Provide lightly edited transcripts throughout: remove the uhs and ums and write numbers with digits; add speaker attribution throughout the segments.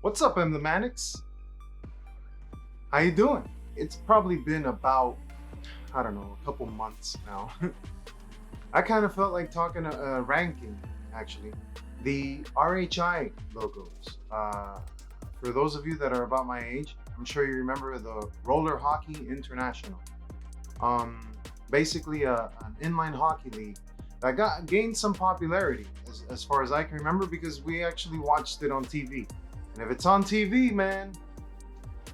Speaker 1: What's up, Emblematic? How you doing? It's probably been about, I don't know, a couple months now. I kind of felt like talking ranking, actually. The RHI logos. For those of you that are about my age, I'm sure you remember the Roller Hockey International. Um, Basically an inline hockey league that gained some popularity as far as I can remember because we actually watched it on TV. And if it's on TV, man,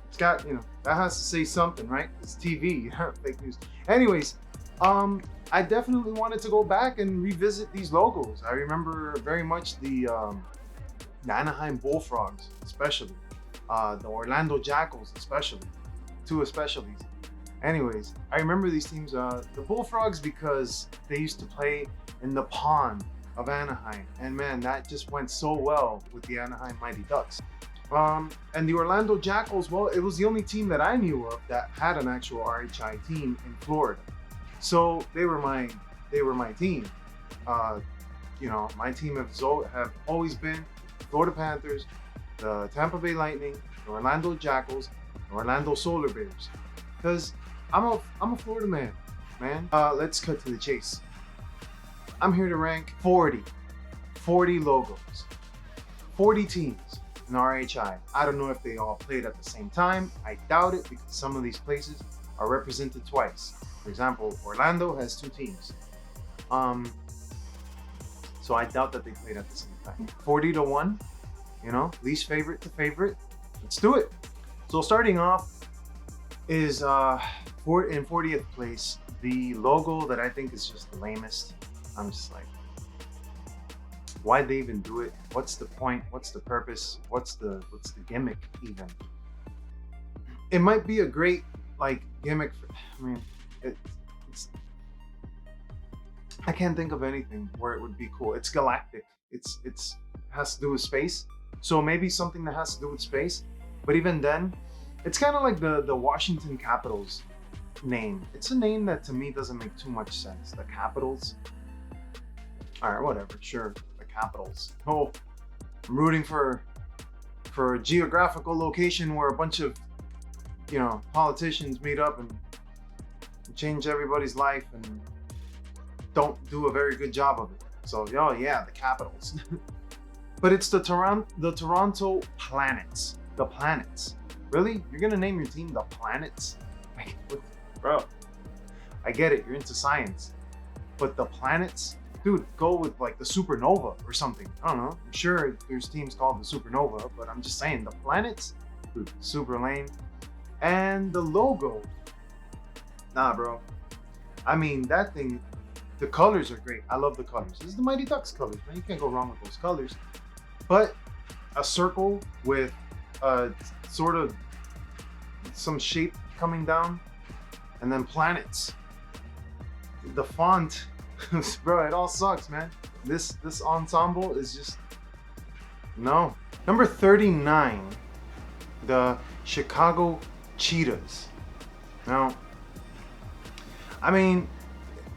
Speaker 1: it's got, that has to say something, right? It's TV, fake news. Anyways, I definitely wanted to go back and revisit these logos. I remember very much the Anaheim Bullfrogs, especially, the Orlando Jackals, especially, two especially. Anyways, I remember these teams, the Bullfrogs, because they used to play in the pond of Anaheim, and man, that just went so well with the Anaheim Mighty Ducks. And the Orlando Jackals, well, it was the only team that I knew of that had an actual RHI team in Florida. So they were my team. My team have always been Florida Panthers, the Tampa Bay Lightning, the Orlando Jackals, the Orlando Solar Bears. Because I'm a Florida man. Let's cut to the chase. I'm here to rank 40 logos, 40 teams in RHI. I don't know if they all played at the same time. I doubt it because some of these places are represented twice. For example, Orlando has two teams. So I doubt that they played at the same time. 40 to 1, least favorite to favorite. Let's do it. So starting off is in 40th place, the logo that I think is just the lamest. I'm just like, why'd they even do it? What's the point? What's the purpose? What's the gimmick even? It might be a great gimmick. It's I can't think of anything where it would be cool. It's galactic. It has to do with space. So maybe something that has to do with space. But even then, it's kind of like the Washington Capitals name. It's a name that to me doesn't make too much sense. The Capitals. All right, whatever. Sure, the Capitals. Oh, I'm rooting for a geographical location where a bunch of politicians meet up and change everybody's life and don't do a very good job of it. So, yeah, the Capitals. But it's the Toronto Planets. The Planets. Really? You're gonna name your team the Planets? Bro, I get it. You're into science, but the Planets, dude, go with the Supernova or something. I don't know. I'm sure there's teams called the Supernova, but I'm just saying the Planets, dude, super lame. And the logo, nah, bro. I mean, that thing, the colors are great. I love the colors. This is the Mighty Ducks colors, man. You can't go wrong with those colors. But a circle with sort of some shape coming down, and then planets. The font, bro, it all sucks, man. This ensemble is just no. Number 39, the Chicago Cheetahs. Now, I mean,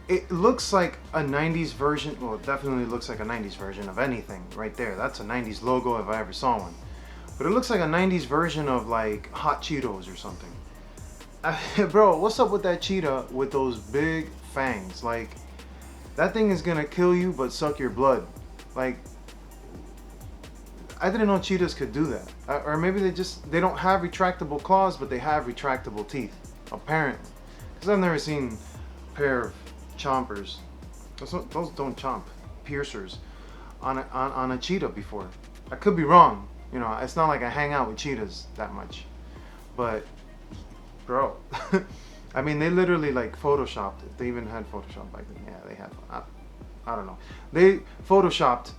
Speaker 1: it looks like a 90s version. Well, it definitely looks like a 90s version of anything right there. That's a 90s logo if I ever saw one. But it looks like a 90s version of Hot Cheetos or something. Bro, what's up with that cheetah with those big fangs? That thing is gonna kill you but suck your blood. I didn't know cheetahs could do that. Or maybe they don't have retractable claws, but they have retractable teeth, apparently. Because I've never seen a pair of chompers. Those don't chomp. Piercers on a cheetah before. I could be wrong. It's not like I hang out with cheetahs that much. But, bro, I mean, they literally photoshopped it. They even had Photoshop back then. Yeah, they had. I don't know. They photoshopped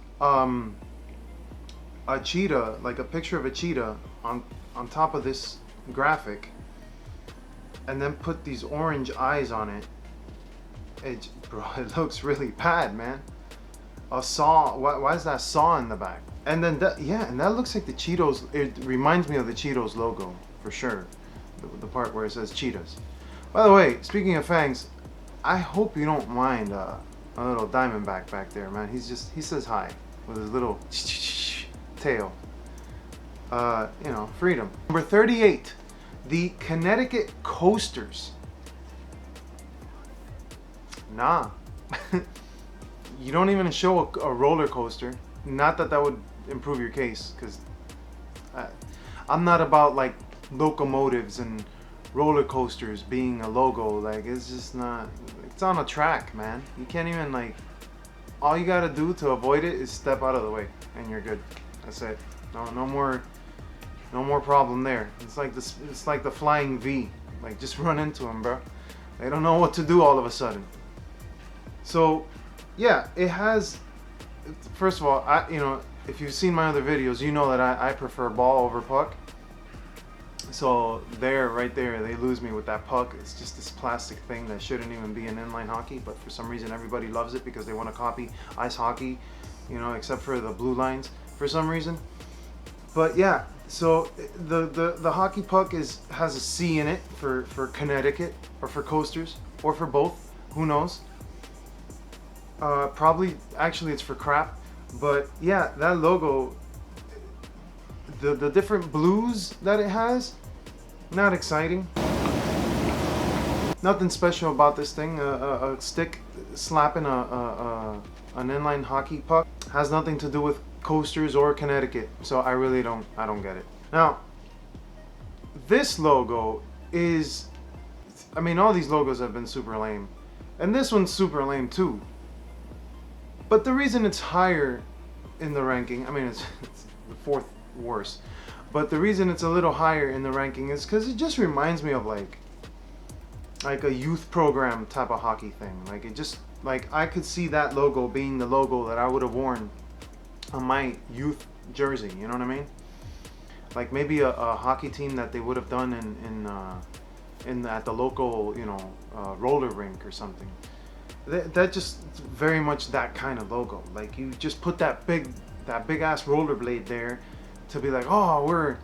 Speaker 1: a cheetah, a picture of a cheetah on top of this graphic, and then put these orange eyes on it. Bro, it looks really bad, man. A saw. Why is that saw in the back? And then that looks like the Cheetos. It reminds me of the Cheetos logo for sure. The part where it says Cheetahs. By the way, speaking of fangs, I hope you don't mind a little Diamondback back there, man. He says hi with his little tail. you know, freedom. Number 38, the Connecticut Coasters. Nah. You don't even show a roller coaster. Not that that would improve your case, because I'm not about like locomotives and roller coasters being a logo. Like, it's just not, it's on a track, man. You can't even, like, all you gotta do to avoid it is step out of the way and you're good. That's it. No more problem there. It's like this, it's like the flying V. Like, just run into them, bro. They don't know what to do all of a sudden. So yeah, it has, first of all, you know, if you've seen my other videos, you know that I prefer ball over puck. So there, right there, they lose me with that puck. It's just this plastic thing that shouldn't even be in inline hockey, but for some reason everybody loves it because they want to copy ice hockey, you know, except for the blue lines for some reason. But yeah, so the hockey puck has a C in it for Connecticut, or for coasters, or for both, who knows. Probably, actually it's for crap, but yeah, that logo, the different blues that it has, not exciting. Nothing special about this thing. A stick slapping an inline hockey puck has nothing to do with coasters or Connecticut, so I really don't get it. Now, this logo is, I mean, all these logos have been super lame, and this one's super lame too. But the reason it's higher in the ranking, I mean, it's the fourth worst, but the reason it's a little higher in the ranking is because it just reminds me of like a youth program type of hockey thing. Like, it just, like, I could see that logo being the logo that I would have worn on my youth jersey, you know what I mean? Like maybe a hockey team that they would have done at the local, you know, roller rink or something. That just very much that kind of logo. Like, you just put that big ass rollerblade there to be like, oh, we're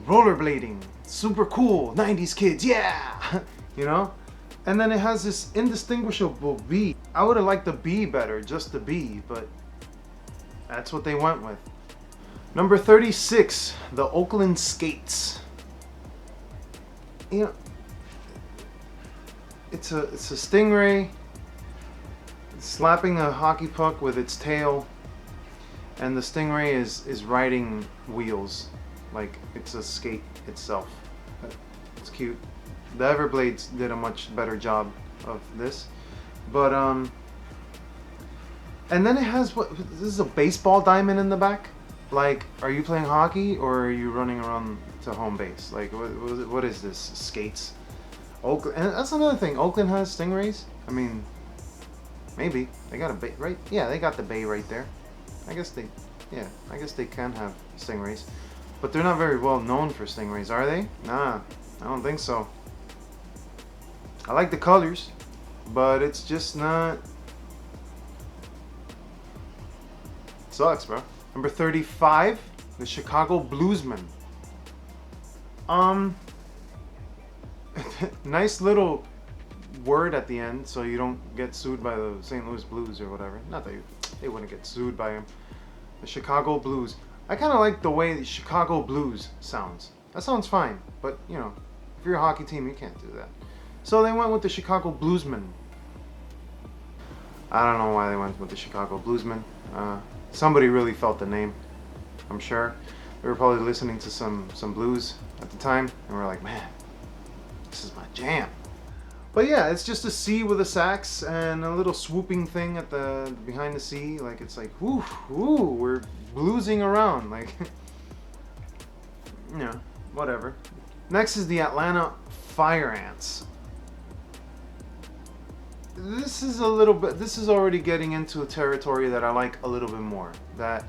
Speaker 1: rollerblading, super cool, 90s kids, yeah. You know? And then it has this indistinguishable B. I would have liked the B better, just the B, but that's what they went with. Number 36, the Oakland Skates. You know, it's a stingray slapping a hockey puck with its tail, and the stingray is riding wheels like it's a skate itself. It's cute. The Everblades did a much better job of this, but and then it has, what, this is a baseball diamond in the back. Like, are you playing hockey or are you running around to home base? Like, what is this? Skates? Oakland, and that's another thing. Oakland has stingrays. I mean, maybe they got a bay, right? Yeah, they got the bay right there. I guess they can have stingrays, but they're not very well known for stingrays, are they? Nah, I don't think so. I like the colors, but it's just not. Sucks, bro. Number 35, the Chicago Bluesmen. Nice little word at the end, so you don't get sued by the St. Louis Blues or whatever. Not that they wouldn't get sued by him. The Chicago Blues. I kind of like the way the Chicago Blues sounds. That sounds fine, but you know, if you're a hockey team, you can't do that. So they went with the Chicago Bluesmen. I don't know why they went with the Chicago Bluesmen. Somebody really felt the name, I'm sure. They were probably listening to some blues at the time, and we're like, man, this is my jam. But yeah, it's just a C with a sax and a little swooping thing at the behind the C. Like, it's like, whoo, we're bluesing around. Like, you know, whatever. Next is the Atlanta Fire Ants. This is already getting into a territory that I like a little bit more, that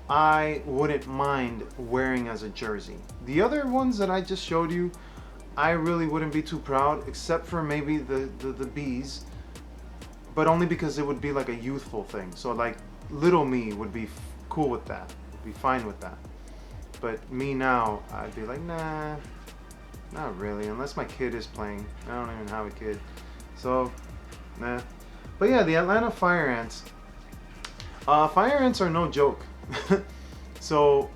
Speaker 1: I wouldn't mind wearing as a jersey. The other ones that I just showed you, I really wouldn't be too proud, except for maybe the bees, but only because it would be like a youthful thing. So like little me would be cool with that, would be fine with that. But me now, I'd be like, nah, not really, unless my kid is playing. I don't even have a kid, so nah. But yeah, the Atlanta Fire Ants. Fire ants are no joke. So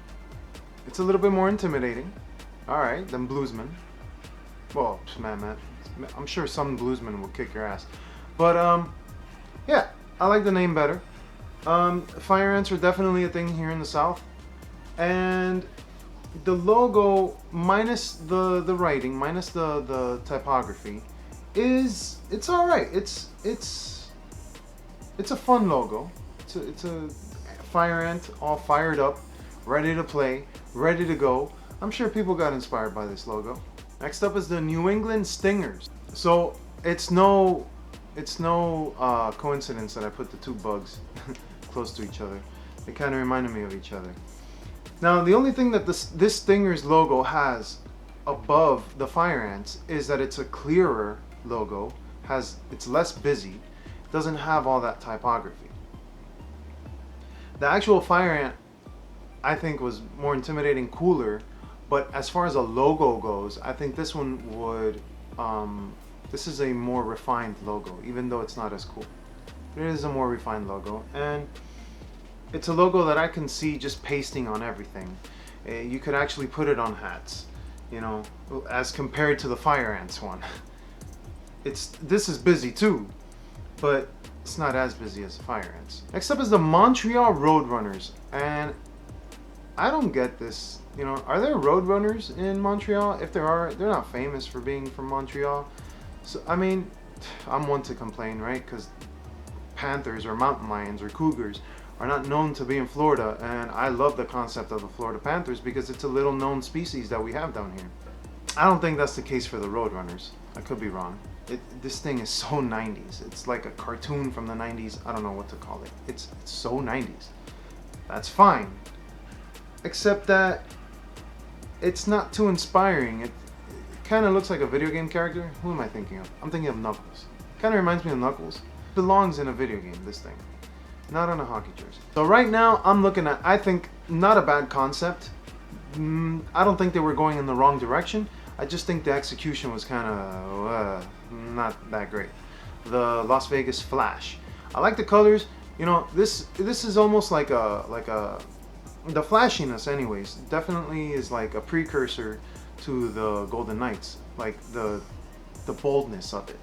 Speaker 1: It's a little bit more intimidating. All right, than Bluesman. Well, man, I'm sure some Bluesman will kick your ass. But yeah, I like the name better. Fire ants are definitely a thing here in the South, and the logo, minus the writing, minus the typography, it's all right. It's a fun logo. It's a fire ant all fired up, ready to play, ready to go. I'm sure people got inspired by this logo. Next up is the New England Stingers. So it's no coincidence that I put the two bugs close to each other. They kind of reminded me of each other. Now the only thing that this Stingers logo has above the fire ants is that it's a clearer logo. It's less busy. Doesn't have all that typography. The actual fire ant, I think, was more intimidating, cooler. But as far as a logo goes, I think this one would. This is a more refined logo, even though it's not as cool. It is a more refined logo, and it's a logo that I can see just pasting on everything. You could actually put it on hats, you know, as compared to the fire ants one. This is busy too, but it's not as busy as the fire ants. Next up is the Montreal Roadrunners, and I don't get this. You know, are there Roadrunners in Montreal? If there are, they're not famous for being from Montreal. So I mean, I'm one to complain, right? Because panthers or mountain lions or cougars are not known to be in Florida, and I love the concept of the Florida Panthers because it's a little known species that we have down here. I don't think that's the case for the Roadrunners. I could be wrong. This thing is so 90s. It's like a cartoon from the 90s. I don't know what to call it. It's so 90s. That's fine. Except that it's not too inspiring. It kind of looks like a video game character. Who am I thinking of? I'm thinking of Knuckles. Kind of reminds me of Knuckles. Belongs in a video game, this thing. Not on a hockey jersey. So right now, I'm looking at, I think, not a bad concept. I don't think they were going in the wrong direction. I just think the execution was kind of not that great. The Las Vegas Flash. I like the colors. You know, this is almost like the flashiness, anyways. Definitely is like a precursor to the Golden Knights, like the boldness of it.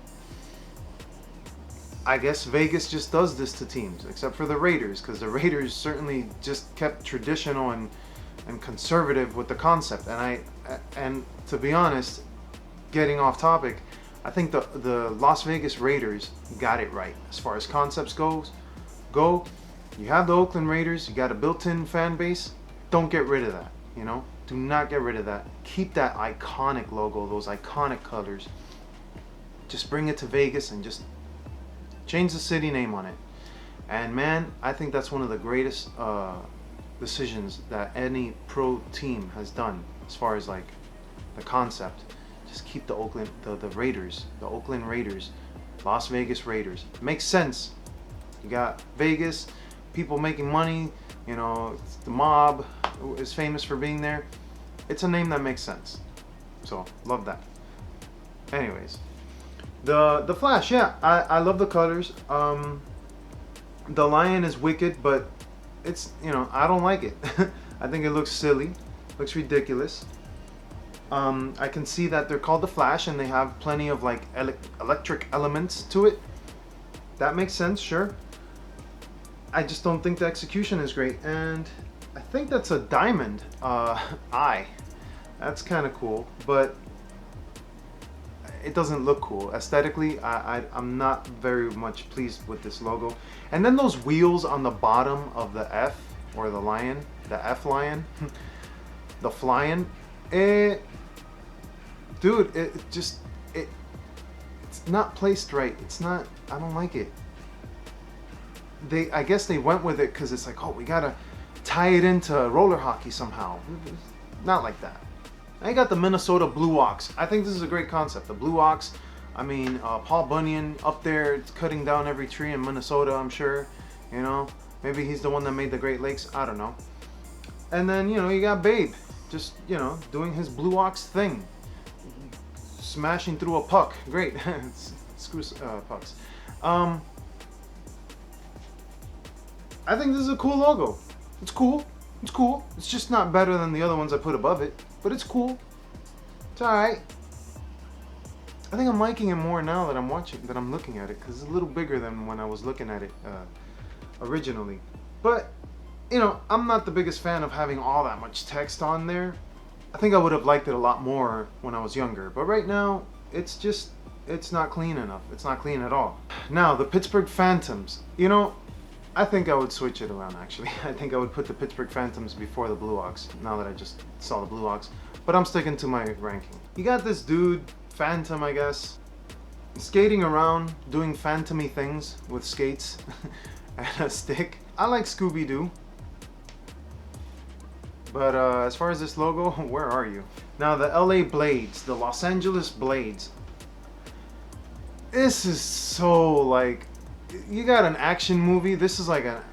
Speaker 1: I guess Vegas just does this to teams, except for the Raiders, because the Raiders certainly just kept traditional and conservative with the concept. And to be honest, getting off topic, I think the Las Vegas Raiders got it right as far as concepts go. You have the Oakland Raiders, you got a built-in fan base. Don't get rid of that, you know? Do not get rid of that. Keep that iconic logo, those iconic colors. Just bring it to Vegas and just change the city name on it. And man, I think that's one of the greatest decisions that any pro team has done as far as like the concept. Just keep the Raiders, the Oakland Raiders, Las Vegas Raiders. Makes sense. You got Vegas, people making money, you know, the mob is famous for being there. It's a name that makes sense. So, love that. Anyways, the Flash, yeah, I love the colors. The lion is wicked, but it's, you know, I don't like it. I think it looks silly, looks ridiculous. I can see that they're called the Flash and they have plenty of like electric elements to it. That makes sense, sure. I just don't think the execution is great, and I think that's a diamond eye. That's kind of cool, but it doesn't look cool. Aesthetically, I'm not very much pleased with this logo. And then those wheels on the bottom of the F, or the lion, the F lion, the flying, dude, it's not placed right. It's not, I don't like it. I guess they went with it because it's like, oh, we gotta tie it into roller hockey somehow. Not like that. I got the Minnesota Blue Ox. I think this is a great concept. The Blue Ox, I mean, Paul Bunyan up there cutting down every tree in Minnesota, I'm sure. You know, maybe he's the one that made the Great Lakes. I don't know. And then, you know, you got Babe, just, you know, doing his Blue Ox thing. Smashing through a puck. Great. Screw pucks. I think this is a cool logo. It's cool. It's cool. It's just not better than the other ones I put above it, but it's cool. It's all right. I think I'm liking it more now that I'm looking at it, because it's a little bigger than when I was looking at it originally. But, you know, I'm not the biggest fan of having all that much text on there. I think I would have liked it a lot more when I was younger, but right now, it's not clean enough. It's not clean at all. Now, the Pittsburgh Phantoms. You know, I think I would switch it around, actually. I think I would put the Pittsburgh Phantoms before the Blue Ox, now that I just saw the Blue Ox. But I'm sticking to my ranking. You got this dude, Phantom, I guess, skating around, doing phantom-y things with skates and a stick. I like Scooby-Doo. But as far as this logo, where are you? Now, the LA Blades, the Los Angeles Blades. This is so, like, you got an action movie. This is like a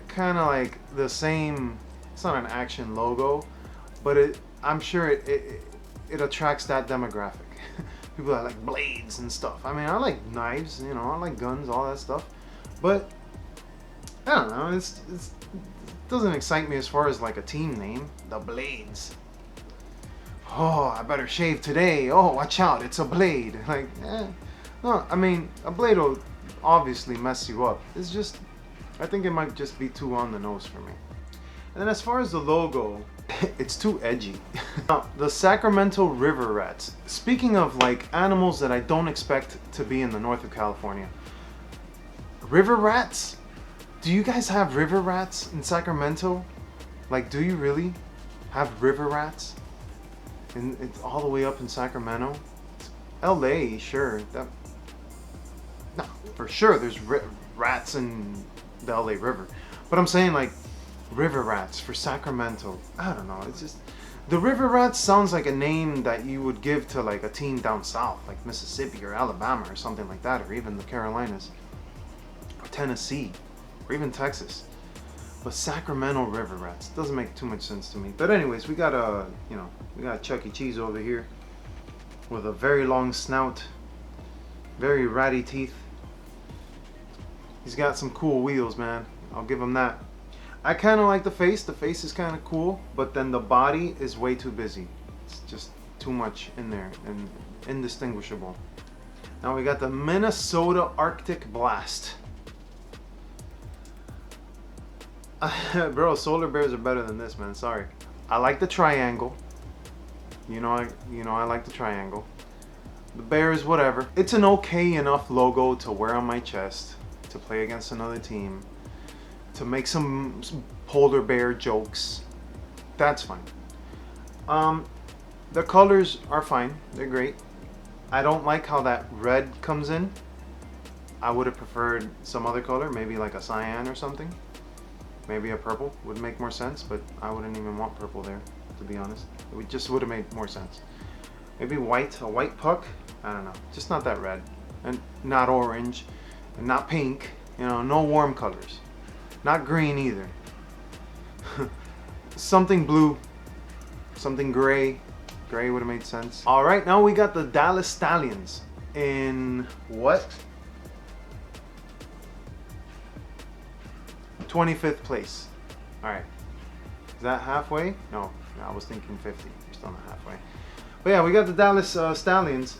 Speaker 1: kind of like the same. It's not an action logo, but I'm sure it attracts that demographic. People that like blades and stuff. I mean, I like knives, you know, I like guns, all that stuff. But I don't know. It doesn't excite me as far as like a team name. The Blades. Oh, I better shave today. Oh, watch out, it's a blade. Like, no, I mean, a blade will obviously mess you up. It's just, I think it might just be too on the nose for me. And then as far as the logo, it's too edgy. Now, the Sacramento River Rats. Speaking of like animals that I don't expect to be in the north of California. River rats? Do you guys have river rats in Sacramento? Like, do you really have river rats? And it's all the way up in Sacramento? LA, sure. No, for sure there's rats in the LA River. But I'm saying like river rats for Sacramento. I don't know. It's just, the river rats sounds like a name that you would give to like a team down south, like Mississippi or Alabama or something like that, or even the Carolinas, or Tennessee, or even Texas. But Sacramento river rats doesn't make too much sense to me. But anyways, we got we got Chuck E. Cheese over here with a very long snout, very ratty teeth. He's got some cool wheels, man. I'll give him that. I kind of like the face. The face is kind of cool, but then the body is way too busy. It's just too much in there and indistinguishable. Now we got the Minnesota Arctic Blast. Bro, solar bears are better than this, man. Sorry. I like the triangle. You know I like the triangle. The bear is whatever. It's an okay enough logo to wear on my chest, to play against another team, to make some polar bear jokes. That's fine. The colors are fine. They're great. I don't like how that red comes in. I would have preferred some other color, maybe like a cyan or something. Maybe a purple would make more sense, but I wouldn't even want purple there, to be honest. It just would have made more sense. Maybe white, a white puck. I don't know. Just not that red, and not orange, and not pink. You know, no warm colors. Not green either. Something blue, something gray. Gray would have made sense. All right, now we got the Dallas Stallions in what? 25th place. All right. Is that halfway? No, I was thinking 50. We're still not halfway. But yeah, we got the Dallas Stallions.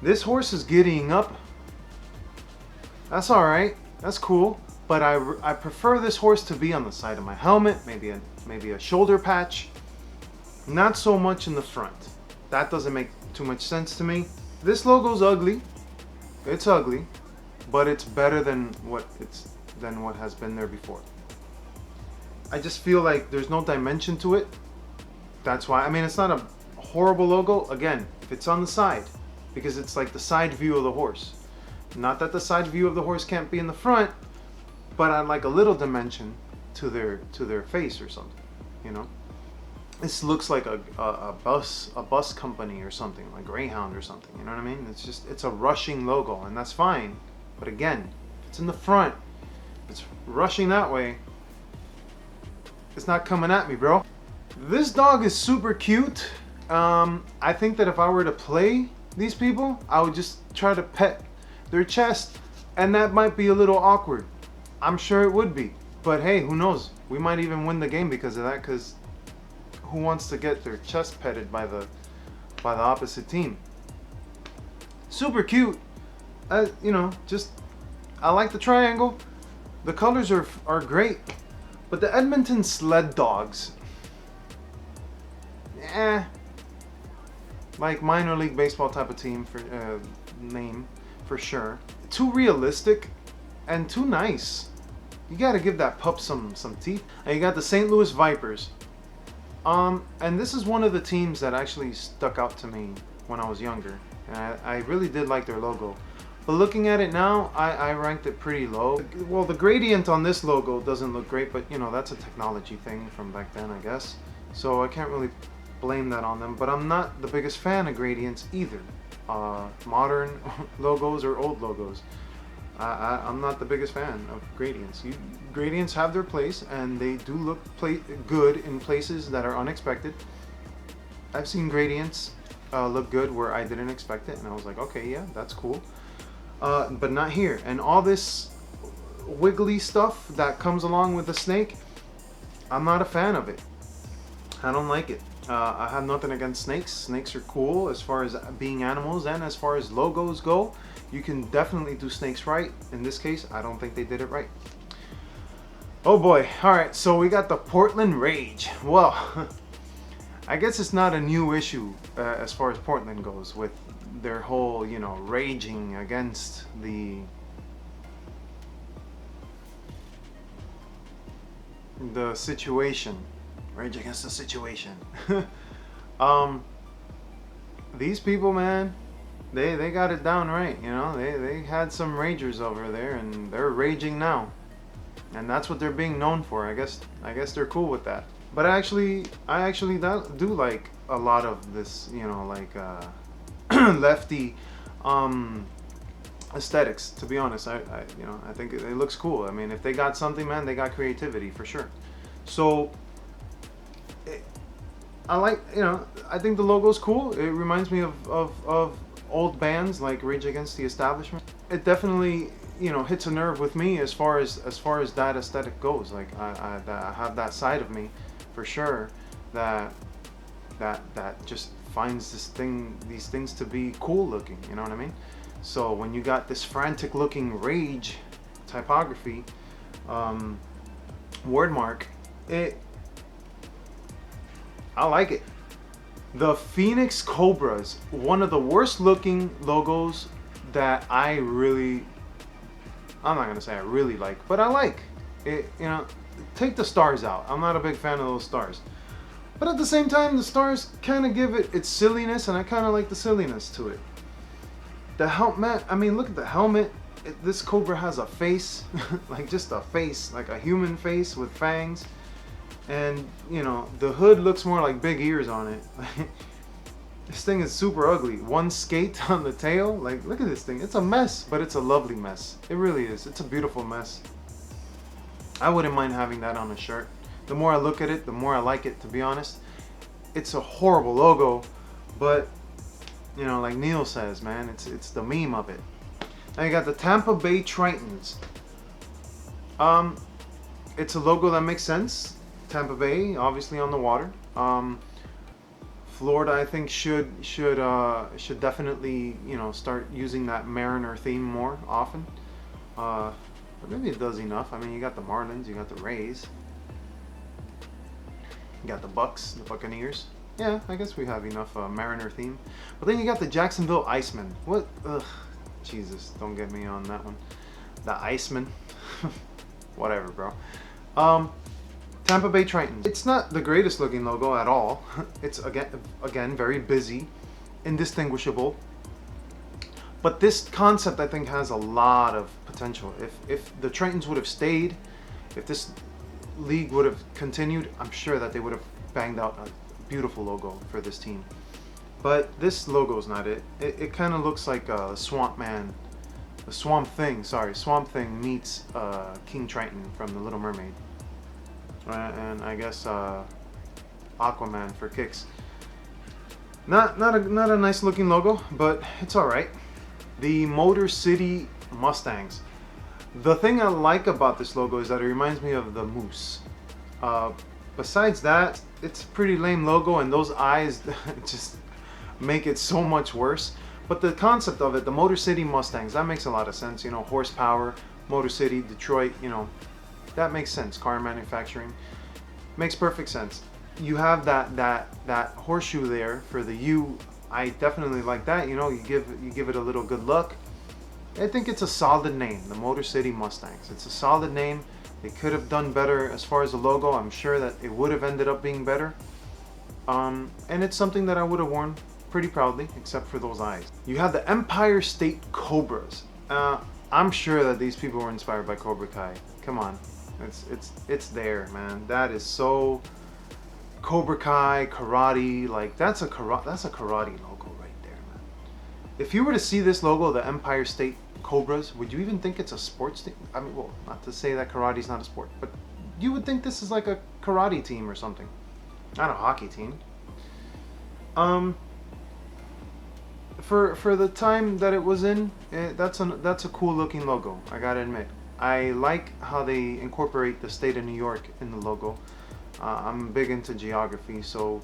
Speaker 1: This horse is giddying up. That's all right. That's cool. But I prefer this horse to be on the side of my helmet, maybe a shoulder patch. Not so much in the front. That doesn't make too much sense to me. This logo's ugly. It's ugly, but it's better than what has been there before. I just feel like there's no dimension to it. That's why. I mean, it's not a horrible logo. Again, if it's on the side, because it's like the side view of the horse. Not that the side view of the horse can't be in the front, but I'd like a little dimension to their face or something, you know. This looks like a bus company or something, like Greyhound or something, you know what I mean? It's a rushing logo, and that's fine. But again, if it's in the front, if it's rushing that way, it's not coming at me, bro. This dog is super cute. I think that if I were to play these people, I would just try to pet their chest, and that might be a little awkward. I'm sure it would be. But hey, who knows? We might even win the game because of that. Because who wants to get their chest petted by the opposite team? Super cute. You know, just I like the triangle. The colors are great. But the Edmonton Sled Dogs, like minor league baseball type of team for name for sure. Too realistic and too nice. You gotta give that pup some teeth. And you got the St. Louis Vipers. And this is one of the teams that actually stuck out to me when I was younger. And I really did like their logo. But looking at it now, I ranked it pretty low. Well, the gradient on this logo doesn't look great, but you know, that's a technology thing from back then, I guess. So I can't really blame that on them. But I'm not the biggest fan of gradients either. Modern logos or old logos. I'm not the biggest fan of gradients. Gradients have their place, and they do look good in places that are unexpected. I've seen gradients look good where I didn't expect it, and I was like, okay, yeah, that's cool. But not here. And all this wiggly stuff that comes along with the snake, I'm not a fan of it. I don't like it. I have nothing against snakes. Snakes are cool as far as being animals, and as far as logos go, you can definitely do snakes right. In this case, I don't think they did it right. Oh boy. Alright, so we got the Portland Rage. Well, I guess it's not a new issue as far as Portland goes with their whole, you know, raging against the situation. Rage against the situation. These people, man, they got it down right, you know. They had some ragers over there, and they're raging now, and that's what they're being known for. I guess they're cool with that. But I actually do like a lot of this, you know, like lefty aesthetics. To be honest, I you know, I think it looks cool. I mean, if they got something, man, they got creativity for sure. So I like, you know, I think the logo's cool. It reminds me of old bands like Rage Against the Establishment. It definitely, you know, hits a nerve with me as far as that aesthetic goes. Like I have that side of me for sure that just finds these things to be cool looking, you know what I mean? So when you got this frantic looking Rage typography word mark, I like it. The Phoenix Cobras, one of the worst looking logos that I'm not gonna say I really like, but I like it. You know, take the stars out. I'm not a big fan of those stars, but at the same time, the stars kind of give it its silliness, and I kind of like the silliness to it. The helmet, I mean, look at the helmet. This Cobra has a face, like just a face, like a human face with fangs. And you know, the hood looks more like big ears on it. This thing is super ugly. One skate on the tail. Like, look at this thing. It's a mess, but it's a lovely mess. It really is. It's a beautiful mess. I wouldn't mind having that on a shirt. The more I look at it, the more I like it, to be honest. It's a horrible logo, but you know, like Neil says, man, it's the meme of it. Now you got the Tampa Bay Tritons. It's a logo that makes sense. Tampa Bay, obviously on the water. Florida, I think should definitely, you know, start using that Mariner theme more often. But maybe it does enough. I mean, you got the Marlins, you got the Rays, you got the Bucks, the Buccaneers. Yeah, I guess we have enough Mariner theme. But then you got the Jacksonville Icemen. What? Ugh, Jesus, don't get me on that one. The Icemen. Whatever, bro. Tampa Bay Tritons. It's not the greatest looking logo at all. It's again very busy, indistinguishable. But this concept, I think, has a lot of potential. If the Tritons would have stayed, if this league would have continued, I'm sure that they would have banged out a beautiful logo for this team. But this logo is not it. It kind of looks like a Swamp Thing meets King Triton from The Little Mermaid. And I guess Aquaman for kicks. Not a nice looking logo, but it's all right. The Motor City Mustangs. The thing I like about this logo is that it reminds me of the moose. Besides that, it's a pretty lame logo, and those eyes just make it so much worse. But the concept of it, the Motor City Mustangs, that makes a lot of sense. You know, horsepower, Motor City, Detroit, you know, that makes sense. Car manufacturing makes perfect sense. You have that horseshoe there for the U. I definitely like that. You know, you give it a little good look. I think it's a solid name, the Motor City Mustangs. It's a solid name. They could have done better as far as the logo. I'm sure that it would have ended up being better. And it's something that I would have worn pretty proudly, except for those eyes. You have the Empire State Cobras. I'm sure that these people were inspired by Cobra Kai. Come on, it's there, man. That is so Cobra Kai, karate. Like that's a karate logo right there, man. If you were to see this logo, the Empire State Cobras, would you even think it's a sports team? I mean, well, not to say that karate's not a sport, but you would think this is like a karate team or something, not a hockey team. For the time that it was in, that's a cool looking logo. I gotta admit, I like how they incorporate the state of New York in the logo. I'm big into geography, so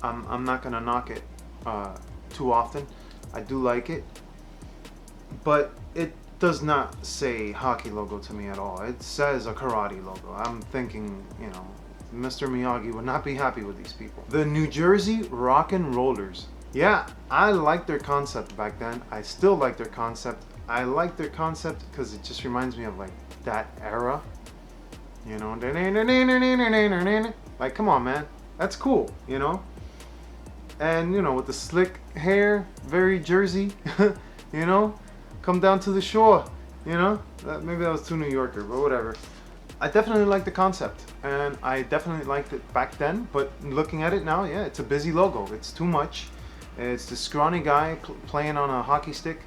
Speaker 1: I'm not gonna knock it too often. I do like it, but it does not say hockey logo to me at all. It says a karate logo. I'm thinking, you know, Mr. Miyagi would not be happy with these people. The New Jersey Rock and Rollers. Yeah, I liked their concept back then. I still like their concept. I like their concept because it just reminds me of like that era. You know, like come on, man, that's cool, you know. And you know, with the slick hair, very Jersey, you know, come down to the shore, you know. Maybe that was too New Yorker, but whatever. I definitely like the concept, and I definitely liked it back then. But looking at it now, yeah, it's a busy logo. It's too much. It's the scrawny guy playing on a hockey stick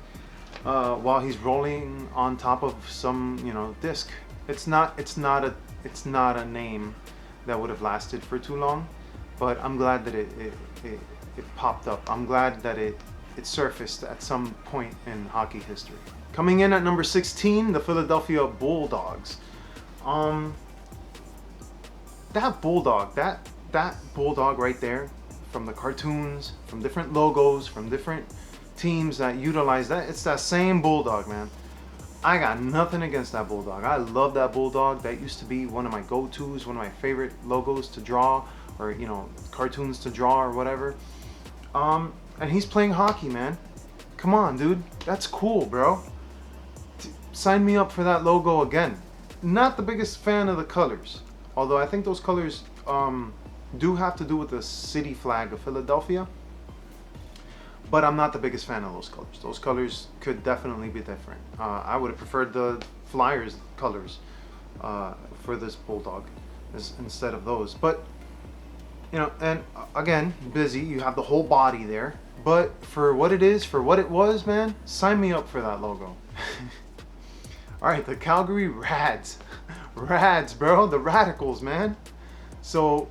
Speaker 1: while he's rolling on top of some, you know, disc. It's not a name that would have lasted for too long, but I'm glad that it popped up. I'm glad that it surfaced at some point in hockey history. Coming in at number 16, the Philadelphia Bulldogs. That bulldog right there, from the cartoons, from different logos, from different teams that utilize that, it's that same bulldog, man. I got nothing against that bulldog. I love that bulldog. That used to be one of my go-tos, one of my favorite logos to draw, or you know, cartoons to draw or whatever. And he's playing hockey, man. Come on, dude. That's cool, bro. Sign me up for that logo again. Not the biggest fan of the colors, although I think those colors do have to do with the city flag of Philadelphia. But I'm not the biggest fan of those colors. Those colors could definitely be different. I would have preferred the Flyers colors for this bulldog instead of those. But, you know, and again, busy. You have the whole body there. But for what it is, for what it was, man, sign me up for that logo. All right, the Calgary Rads. Rads, bro. The Radicals, man. So,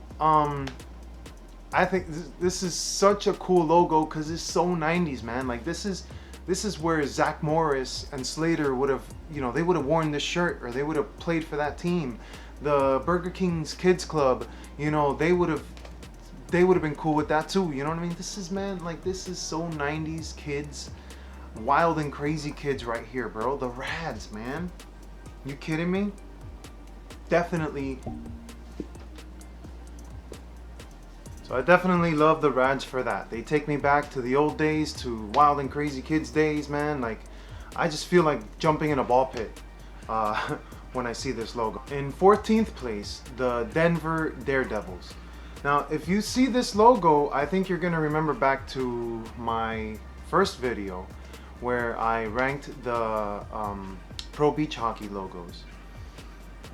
Speaker 1: I think this is such a cool logo because it's so 90s, man. Like this is where Zach Morris and Slater would have, you know, they would have worn this shirt or they would have played for that team. The Burger King's Kids Club, you know, they would have been cool with that too. You know what I mean? This is, man, like this is so 90s kids, wild and crazy kids right here, bro. The Rads, man. You kidding me? Definitely. So I definitely love the Rads for that. They take me back to the old days, to wild and crazy kids days, man. Like, I just feel like jumping in a ball pit when I see this logo. In 14th place, the Denver Daredevils. Now, if you see this logo, I think you're gonna remember back to my first video where I ranked the pro beach hockey logos.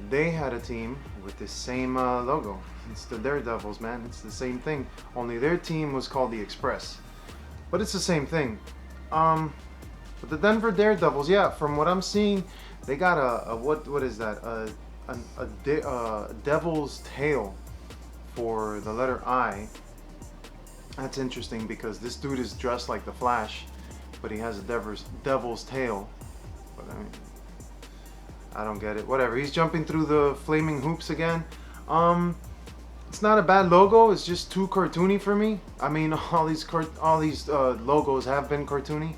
Speaker 1: They had a team with the same logo. It's the Daredevils, man. It's the same thing. Only their team was called the Express. But it's the same thing. But the Denver Daredevils, yeah, from what I'm seeing, they got a what is that? A devil's tail for the letter I. That's interesting because this dude is dressed like the Flash, but he has a devil's tail. But I mean, I don't get it. Whatever. He's jumping through the flaming hoops again. It's not a bad logo. It's just too cartoony for me. I mean, all these logos have been cartoony,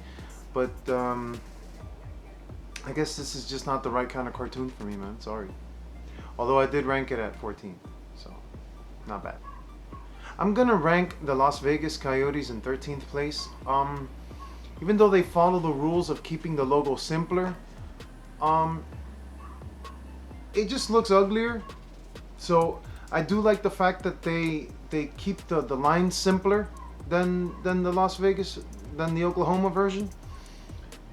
Speaker 1: but I guess this is just not the right kind of cartoon for me, man. Sorry. Although I did rank it at 14, so not bad. I'm gonna rank the Las Vegas Coyotes in 13th place. Even though they follow the rules of keeping the logo simpler, it just looks uglier. So I do like the fact that they keep the lines simpler than the Oklahoma version,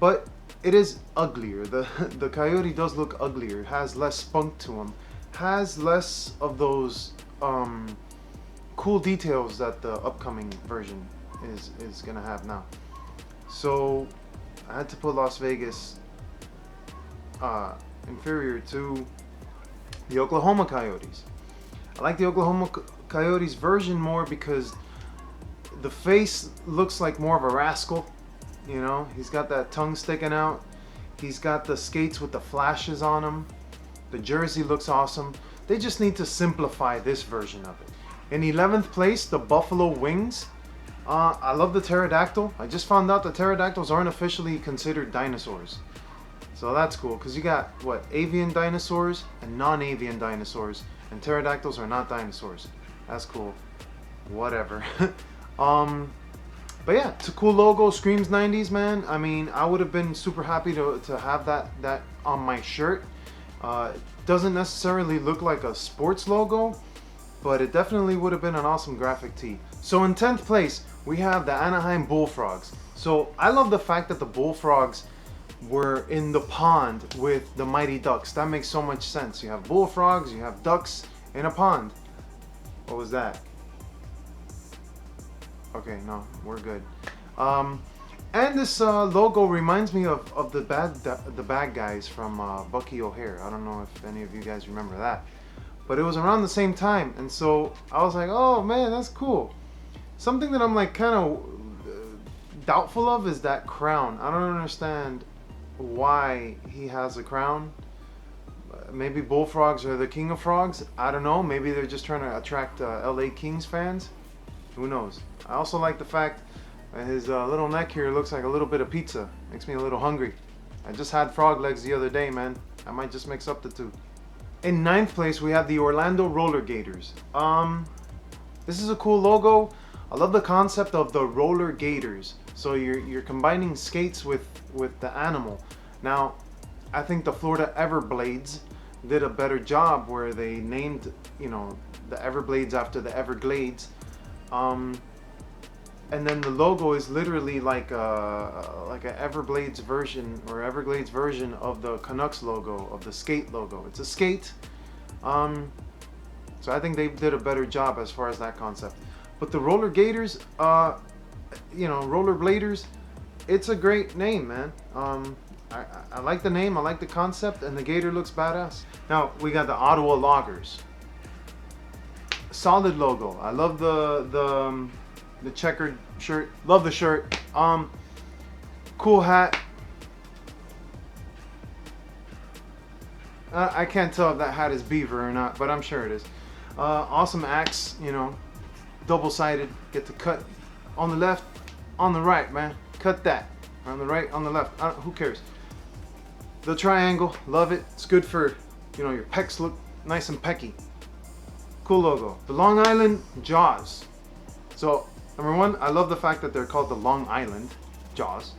Speaker 1: but it is uglier. The Coyote does look uglier. It has less spunk to him, has less of those cool details that the upcoming version is gonna have now. So I had to put Las Vegas inferior to the Oklahoma Coyotes. I like the Oklahoma Coyotes version more because the face looks like more of a rascal. You know, he's got that tongue sticking out. He's got the skates with the flashes on him. The jersey looks awesome. They just need to simplify this version of it. In 11th place, the Buffalo Wings. I love the pterodactyl. I just found out the pterodactyls aren't officially considered dinosaurs. So that's cool, because you got, what, avian dinosaurs and non-avian dinosaurs. And pterodactyls are not dinosaurs. That's cool. Whatever. But yeah, it's a cool logo. Screams 90s, man. I mean, I would have been super happy to have that on my shirt. Doesn't necessarily look like a sports logo, but it definitely would have been an awesome graphic tee. So in 10th place, we have the Anaheim Bullfrogs. So I love the fact that the Bullfrogs were in the pond with the Mighty Ducks. That makes so much sense. You have bullfrogs, you have ducks in a pond. What was that? Okay, no, we're good. And this logo reminds me of the bad guys from Bucky O'Hare. I don't know if any of you guys remember that, but it was around the same time, and so I was like, oh man, that's cool. Something that I'm like kind of doubtful of is that crown. I don't understand why he has a crown. Maybe bullfrogs are the king of frogs. I don't know. Maybe they're just trying to attract LA Kings fans. Who knows? I also like the fact that his little neck here looks like a little bit of pizza. Makes me a little hungry. I just had frog legs the other day, man. I might just mix up the two. In 9th place, we have the Orlando Roller Gators. This is a cool logo. I love the concept of the roller gators. So you're combining skates with the animal. Now, I think the Florida Everblades did a better job where they named, you know, the Everblades after the Everglades. And then the logo is literally like a Everblades version or Everglades version of the Canucks logo, of the skate logo. It's a skate. So I think they did a better job as far as that concept. But the Roller Gators, you know, Roller Bladers, it's a great name, man. I like the name, I like the concept, and the gator looks badass. Now, we got the Ottawa Loggers. Solid logo. I love the checkered shirt. Love the shirt. Cool hat. I can't tell if that hat is beaver or not, but I'm sure it is. Awesome axe, you know, double-sided. Get to cut on the left, on the right, man. Cut that. On the right, on the left. Who cares? The triangle, love it. It's good for, you know, your pecs look nice and pecky. Cool logo. The Long Island Jaws. So, number one, I love the fact that they're called the Long Island Jaws.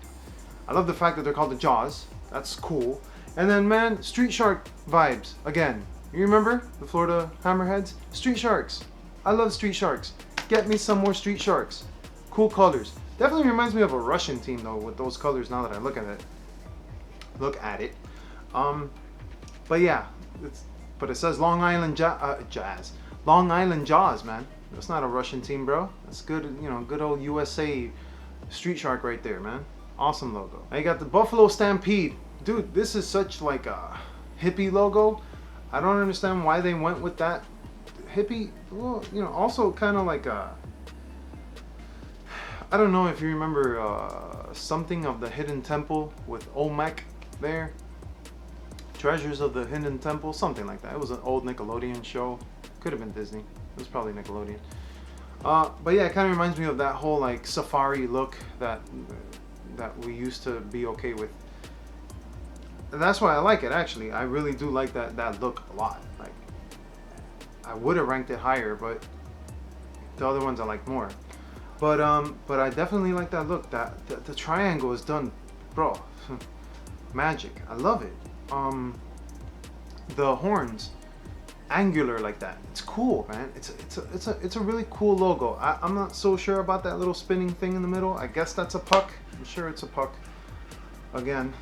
Speaker 1: I love the fact that they're called the Jaws. That's cool. And then, man, Street Shark vibes. Again, you remember the Florida Hammerheads? Street Sharks. I love Street Sharks. Get me some more Street Sharks. Cool colors. Definitely reminds me of a Russian team though, with those colors now that I look at it. But yeah, but it says Long Island Jazz. Long Island Jaws, man. That's not a Russian team, bro. That's good, you know, good old USA Street Shark right there, man. Awesome logo. Now you got the Buffalo Stampede. Dude, this is such like a hippie logo. I don't understand why they went with that. Hippie, well, you know, also kind of like a, I don't know if you remember something of the Hidden Temple with Olmec there. Treasures of the Hidden Temple, something like that. It was an old Nickelodeon show. Could have been Disney. It was probably Nickelodeon. But yeah, it kind of reminds me of that whole like safari look that we used to be okay with. And that's why I like it, actually. I really do like that look a lot. Like, I would have ranked it higher, but the other ones I like more. But I definitely like that look. The triangle is done, bro. Magic. I love it. The horns, angular like that. It's cool, man. It's a really cool logo. I'm not so sure about that little spinning thing in the middle. I guess that's a puck. I'm sure it's a puck. Again,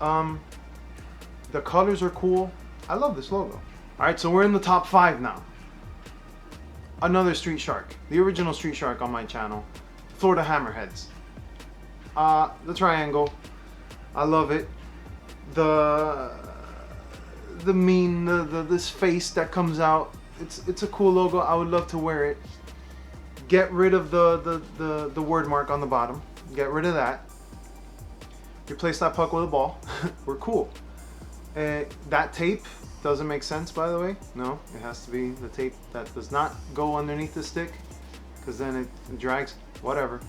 Speaker 1: the colors are cool. I love this logo. All right, so we're in the top 5 now. Another Street Shark, the original Street Shark on my channel, Florida Hammerheads. The triangle, I love it. The this face that comes out, it's a cool logo. I would love to wear it. Get rid of the word mark on the bottom. Get rid of that. Replace that puck with a ball. We're cool. That tape doesn't make sense, by the way. No, it has to be the tape that does not go underneath the stick, because then it drags. Whatever.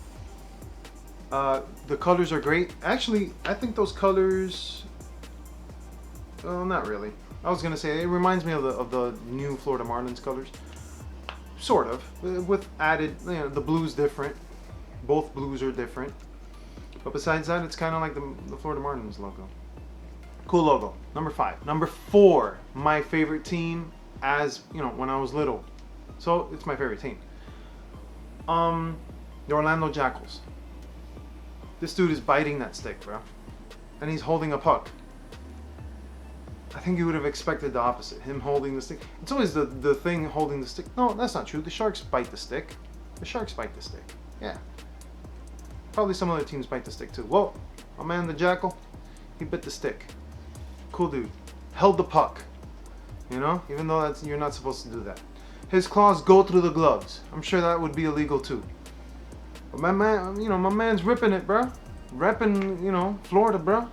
Speaker 1: The colors are great. Actually, I think those colors, well, not really. I was gonna say it reminds me of the new Florida Marlins colors, sort of, with added, you know, the blue's different. Both blues are different, but besides that, it's kind of like the Florida Marlins logo. Cool logo. Number 5. Number 4, my favorite team, as you know, when I was little. So it's my favorite team. The Orlando Jackals. This dude is biting that stick, bro, and he's holding a puck. I think you would have expected the opposite. Him holding the stick. It's always the thing holding the stick. No, that's not true. The Sharks bite the stick. The Sharks bite the stick. Yeah. Probably some other teams bite the stick too. Whoa, my man the Jackal, he bit the stick. Cool dude. Held the puck. You know, even though you're not supposed to do that. His claws go through the gloves. I'm sure that would be illegal too. But my man, you know, my man's ripping it, bro. Repping, you know, Florida, bro.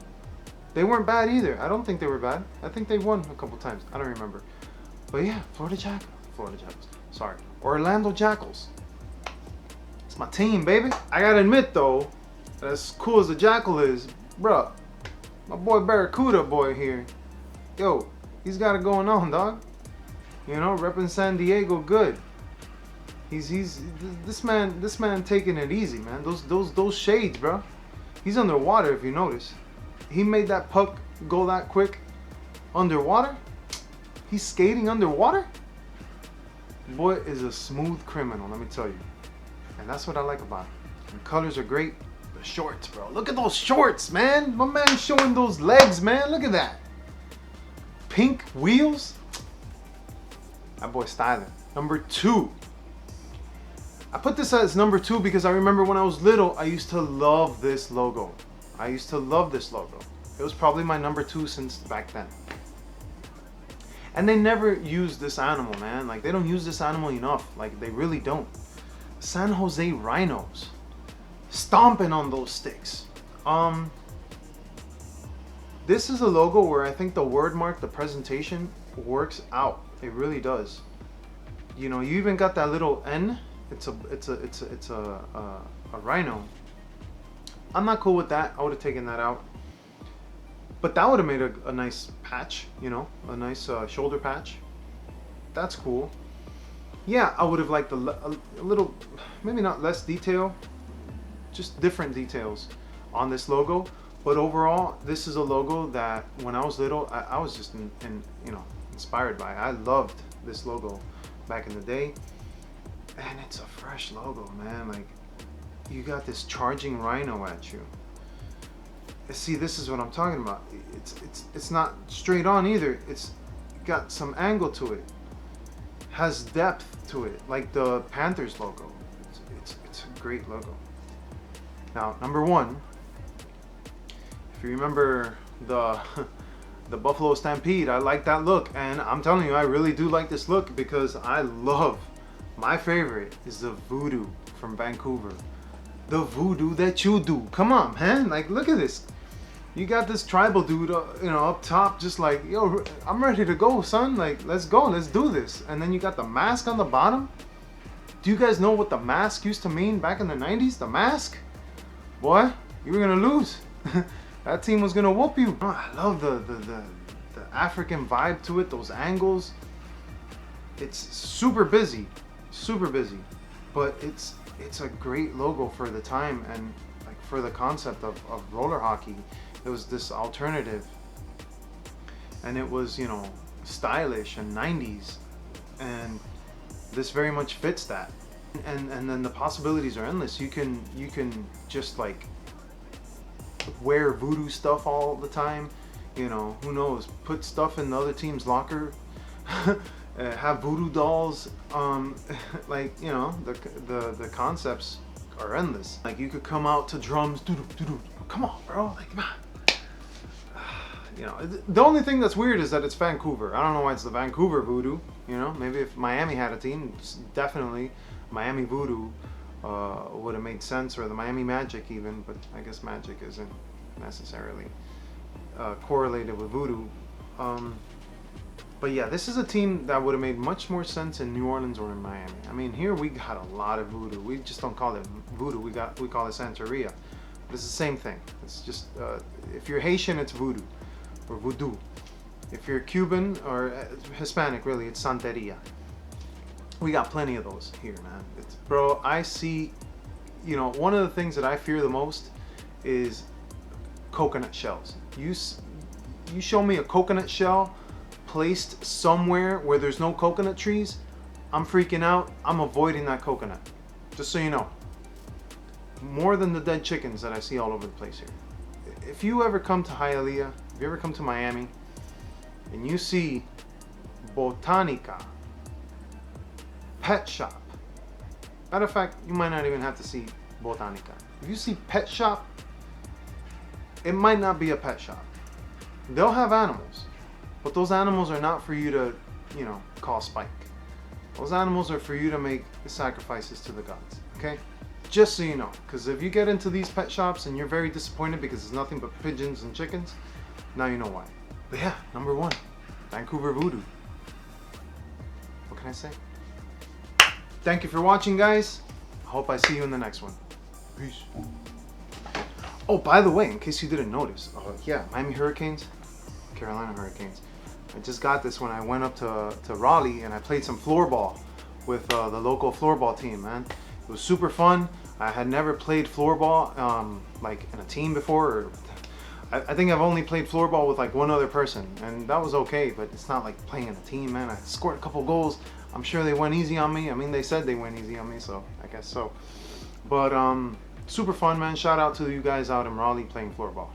Speaker 1: They weren't bad either. I don't think they were bad. I think they won a couple times. I don't remember. But yeah, Florida Jackals. Sorry. Orlando Jackals. It's my team, baby. I gotta admit though, as cool as the Jackal is, bro, my boy Barracuda boy here, yo, he's got it going on, dog. You know, repping San Diego good. This man taking it easy, man. Those shades, bro. He's underwater if you notice. He made that puck go that quick underwater. He's skating underwater. Boy is a smooth criminal, let me tell you. And that's what I like about him. The colors are great. The shorts, bro. Look at those shorts, man. My man's showing those legs, man. Look at that. Pink wheels. That boy styling. Number 2. I put this as number 2 because I remember when I was little, I used to love this logo. It was probably my number 2 since back then. And they never use this animal, man. Like, they don't use this animal enough. Like, they really don't. San Jose Rhinos. Stomping on those sticks. This is a logo where I think the word mark, the presentation works out. It really does. You know, you even got that little N. It's a rhino. I'm not cool with that. I would have taken that out. But that would have made a nice patch, you know, a nice shoulder patch. That's cool. Yeah, I would have liked a little, maybe not less detail, just different details on this logo. But overall, this is a logo that when I was little, I was just you know, inspired by. I loved this logo back in the day. And it's a fresh logo, man. Like, you got this charging rhino at you. See, this is what I'm talking about. It's not straight on either. It's got some angle to it. Has depth to it, like the Panthers logo. It's a great logo. Now, number 1. If you remember the Buffalo Stampede, I like that look, and I'm telling you, I really do like this look because I love. My favorite is the voodoo from Vancouver. The voodoo that you do. Come on, man. Like, look at this. You got this tribal dude, you know, up top, just like, yo, I'm ready to go, son. Like, let's go, let's do this. And then you got the mask on the bottom. Do you guys know what the mask used to mean back in the 90s? The mask? Boy, you were gonna lose. That team was gonna whoop you. Oh, I love the African vibe to it, those angles. It's super busy, but it's a great logo for the time and like for the concept of roller hockey. It was this alternative, and it was, you know, stylish and 90s, and this very much fits that. And then the possibilities are endless. You can just like wear voodoo stuff all the time, you know, who knows, put stuff in the other team's locker. Have voodoo dolls, like, you know, the concepts are endless. Like, you could come out to drums, doo-doo. Come on, bro, like, come on. You know, the only thing that's weird is that it's Vancouver. I don't know why it's the Vancouver voodoo, you know. Maybe if Miami had a team, definitely Miami voodoo would have made sense, or the Miami Magic even, but I guess Magic isn't necessarily correlated with voodoo. But yeah, this is a team that would have made much more sense in New Orleans or in Miami. I mean, here we got a lot of voodoo. We just don't call it voodoo. We call it Santeria. But it's the same thing. It's just if you're Haitian, it's voodoo or voodoo. If you're Cuban or Hispanic, really, it's Santeria. We got plenty of those here, man. Bro, I see. You know, one of the things that I fear the most is coconut shells. You show me a coconut shell placed somewhere where there's no coconut trees, I'm freaking out. I'm avoiding that coconut. Just so you know. More than the dead chickens that I see all over the place here. If you ever come to Hialeah, if you ever come to Miami, and you see Botanica, Pet Shop. Matter of fact, you might not even have to see Botanica. If you see Pet Shop, it might not be a pet shop. They'll have animals, but those animals are not for you to, you know, call Spike. Those animals are for you to make sacrifices to the gods, okay? Just so you know, because if you get into these pet shops and you're very disappointed because it's nothing but pigeons and chickens, now you know why. But yeah, number one, Vancouver Voodoo. What can I say? Thank you for watching, guys. I hope I see you in the next one. Peace. Oh, by the way, in case you didn't notice, yeah, Miami Hurricanes, Carolina Hurricanes. I just got this when I went up to Raleigh and I played some floorball with the local floorball team, man. It was super fun. I had never played floorball like in a team before. Or I think I've only played floorball with like one other person, and that was okay, but it's not like playing in a team, man. I scored a couple goals. I'm sure they went easy on me. I mean, they said they went easy on me, so I guess so. But super fun, man. Shout out to you guys out in Raleigh playing floorball.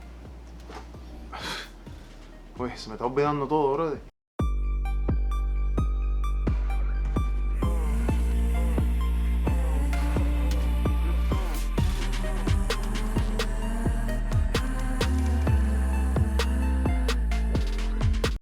Speaker 1: Uy, se me está olvidando todo, brother.